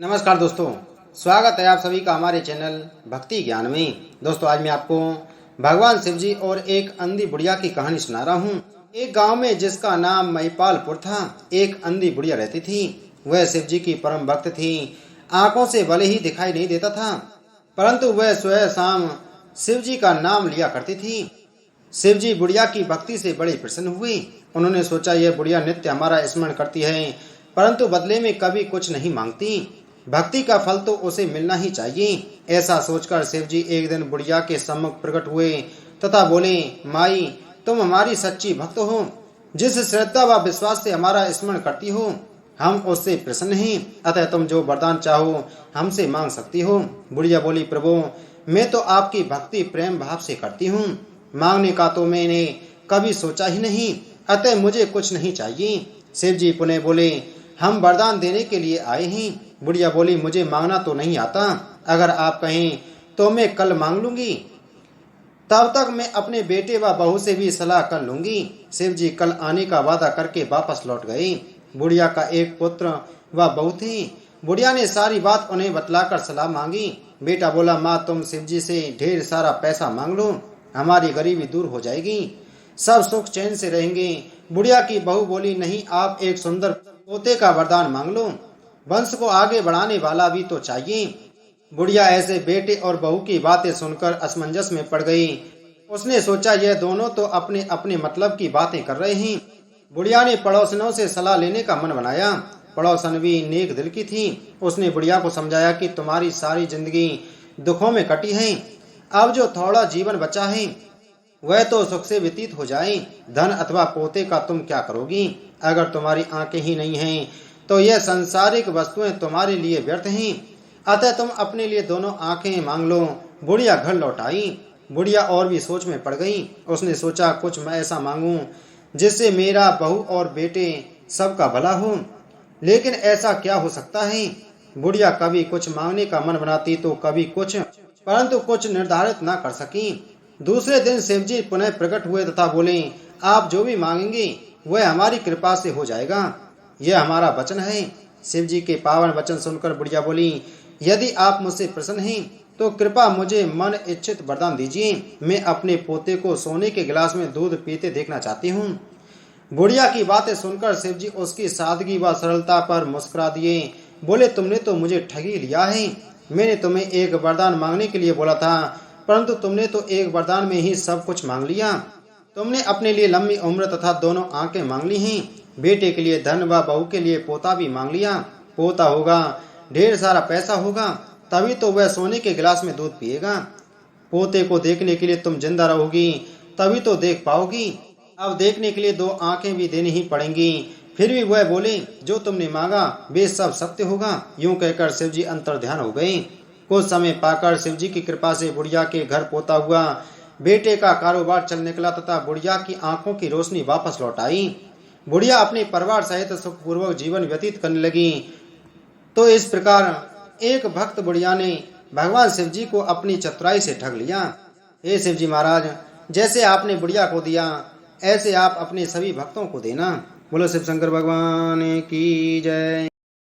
नमस्कार दोस्तों, स्वागत है आप सभी का हमारे चैनल भक्ति ज्ञान में। दोस्तों, आज मैं आपको भगवान शिव जी और एक अंधी बुढ़िया की कहानी सुना रहा हूँ। एक गांव में जिसका नाम महिपालपुर था, एक अंधी बुढ़िया रहती थी। वह शिव जी की परम भक्त थी। आंखों से भले ही दिखाई नहीं देता था, परंतु वह सुबह शाम शिव जी का नाम लिया करती थी। शिव जी बुढ़िया की भक्ति से बड़े प्रसन्न हुए। उन्होंने सोचा, यह बुढ़िया नित्य हमारा स्मरण करती है, परंतु बदले में कभी कुछ नहीं मांगती। भक्ति का फल तो उसे मिलना ही चाहिए। ऐसा सोचकर शिव जी एक दिन बुढ़िया के सम्मुख प्रकट हुए तथा बोले, माई, तुम हमारी सच्ची भक्त हो। जिस श्रद्धा व विश्वास से हमारा स्मरण करती हो, हम उससे प्रसन्न हैं। अतः तुम जो वरदान चाहो हमसे मांग सकती हो। बुढ़िया बोली, प्रभु, मैं तो आपकी भक्ति प्रेम भाव से करती हूँ। मांगने का तो मैंने कभी सोचा ही नहीं, अतः मुझे कुछ नहीं चाहिए। शिव जी पुनः बोले, हम वरदान देने के लिए आए हैं। बुढ़िया बोली, मुझे मांगना तो नहीं आता, अगर आप कहें तो मैं कल मांग लूंगी। तब तक मैं अपने बेटे व बहू से भी सलाह कर लूंगी। शिव जी कल आने का वादा करके वापस लौट गए। बुढ़िया का एक पुत्र व बहू थी। बुढ़िया ने सारी बात उन्हें बतलाकर सलाह मांगी। बेटा बोला, माँ, तुम शिव जी से ढेर सारा पैसा मांग लो, हमारी गरीबी दूर हो जाएगी, सब सुख चैन से रहेंगे। बुढ़िया की बहू बोली, नहीं, आप एक सुंदर पोते का वरदान मांग लो, वंश को आगे बढ़ाने वाला भी तो चाहिए। बुढ़िया ऐसे बेटे और बहू की बातें सुनकर असमंजस में पड़ गई। उसने सोचा, यह दोनों तो अपने अपने मतलब की बातें कर रहे हैं। बुढ़िया ने पड़ोसनों से सलाह लेने का मन बनाया। पड़ोसन भी नेक दिल की थी। उसने बुढ़िया को समझाया कि तुम्हारी सारी जिंदगी दुखों में कटी है, अब जो थोड़ा जीवन बचा है वह तो सुख से व्यतीत हो जाए। धन अथवा पोते का तुम क्या करोगी? अगर तुम्हारी आंखें ही नहीं हैं तो यह सांसारिक वस्तुएं तुम्हारे लिए व्यर्थ हैं। अतः तुम अपने लिए दोनों आंखें मांग लो। बुढ़िया घर लौट आई। बुढ़िया और भी सोच में पड़ गई। उसने सोचा, कुछ मैं ऐसा मांगूं जिससे मेरा बहू और बेटे सबका भला हो। लेकिन ऐसा क्या हो सकता है? बुढ़िया कभी कुछ मांगने का मन बनाती तो कभी कुछ, परंतु कुछ निर्धारित न कर सकी। दूसरे दिन शिव जी पुनः प्रकट हुए तथा बोले, आप जो भी मांगेंगे वह हमारी कृपा से हो जाएगा, यह हमारा वचन है। शिव जी के पावन वचन सुनकर बुढ़िया बोली, यदि आप मुझसे प्रसन्न हैं तो कृपा मुझे मन इच्छित वरदान दीजिए। मैं अपने पोते को सोने के गिलास में दूध पीते देखना चाहती हूँ। बुढ़िया की बातें सुनकर शिव जी उसकी सादगी व सरलता पर मुस्कुरा दिए। बोले, तुमने तो मुझे ठगी लिया है। मैंने तुम्हें एक वरदान मांगने के लिए बोला था, परंतु तुमने तो एक वरदान में ही सब कुछ मांग लिया। तुमने अपने लिए लंबी उम्र तथा दोनों आंखें मांग ली हैं। बेटे के लिए धन व बहू के लिए पोता भी मांग लिया। पोता होगा, ढेर सारा पैसा होगा, तभी तो वह सोने के गिलास में दूध पिएगा। पोते को देखने के लिए तुम जिंदा रहोगी, तभी तो देख पाओगी। अब देखने के लिए दो आंखें भी देनी ही पड़ेंगी। फिर भी वह बोले, जो तुमने मांगा वे सब सत्य होगा। यूं कहकर शिव जी अंतर्ध्यान हो गए। कुछ समय पाकर शिव जी की कृपा से बुढ़िया के घर पोता हुआ। बेटे का कारोबार चल निकला तथा बुढ़िया की आंखों की रोशनी वापस लौट आई। बुढ़िया अपने परिवार सहित सुखपूर्वक जीवन व्यतीत करने लगी। तो इस प्रकार एक भक्त बुढ़िया ने भगवान शिव जी को अपनी चतुराई से ठग लिया। हे शिव जी महाराज, जैसे आपने बुढ़िया को दिया ऐसे आप अपने सभी भक्तों को देना। बोलो शिव शंकर भगवान की जय।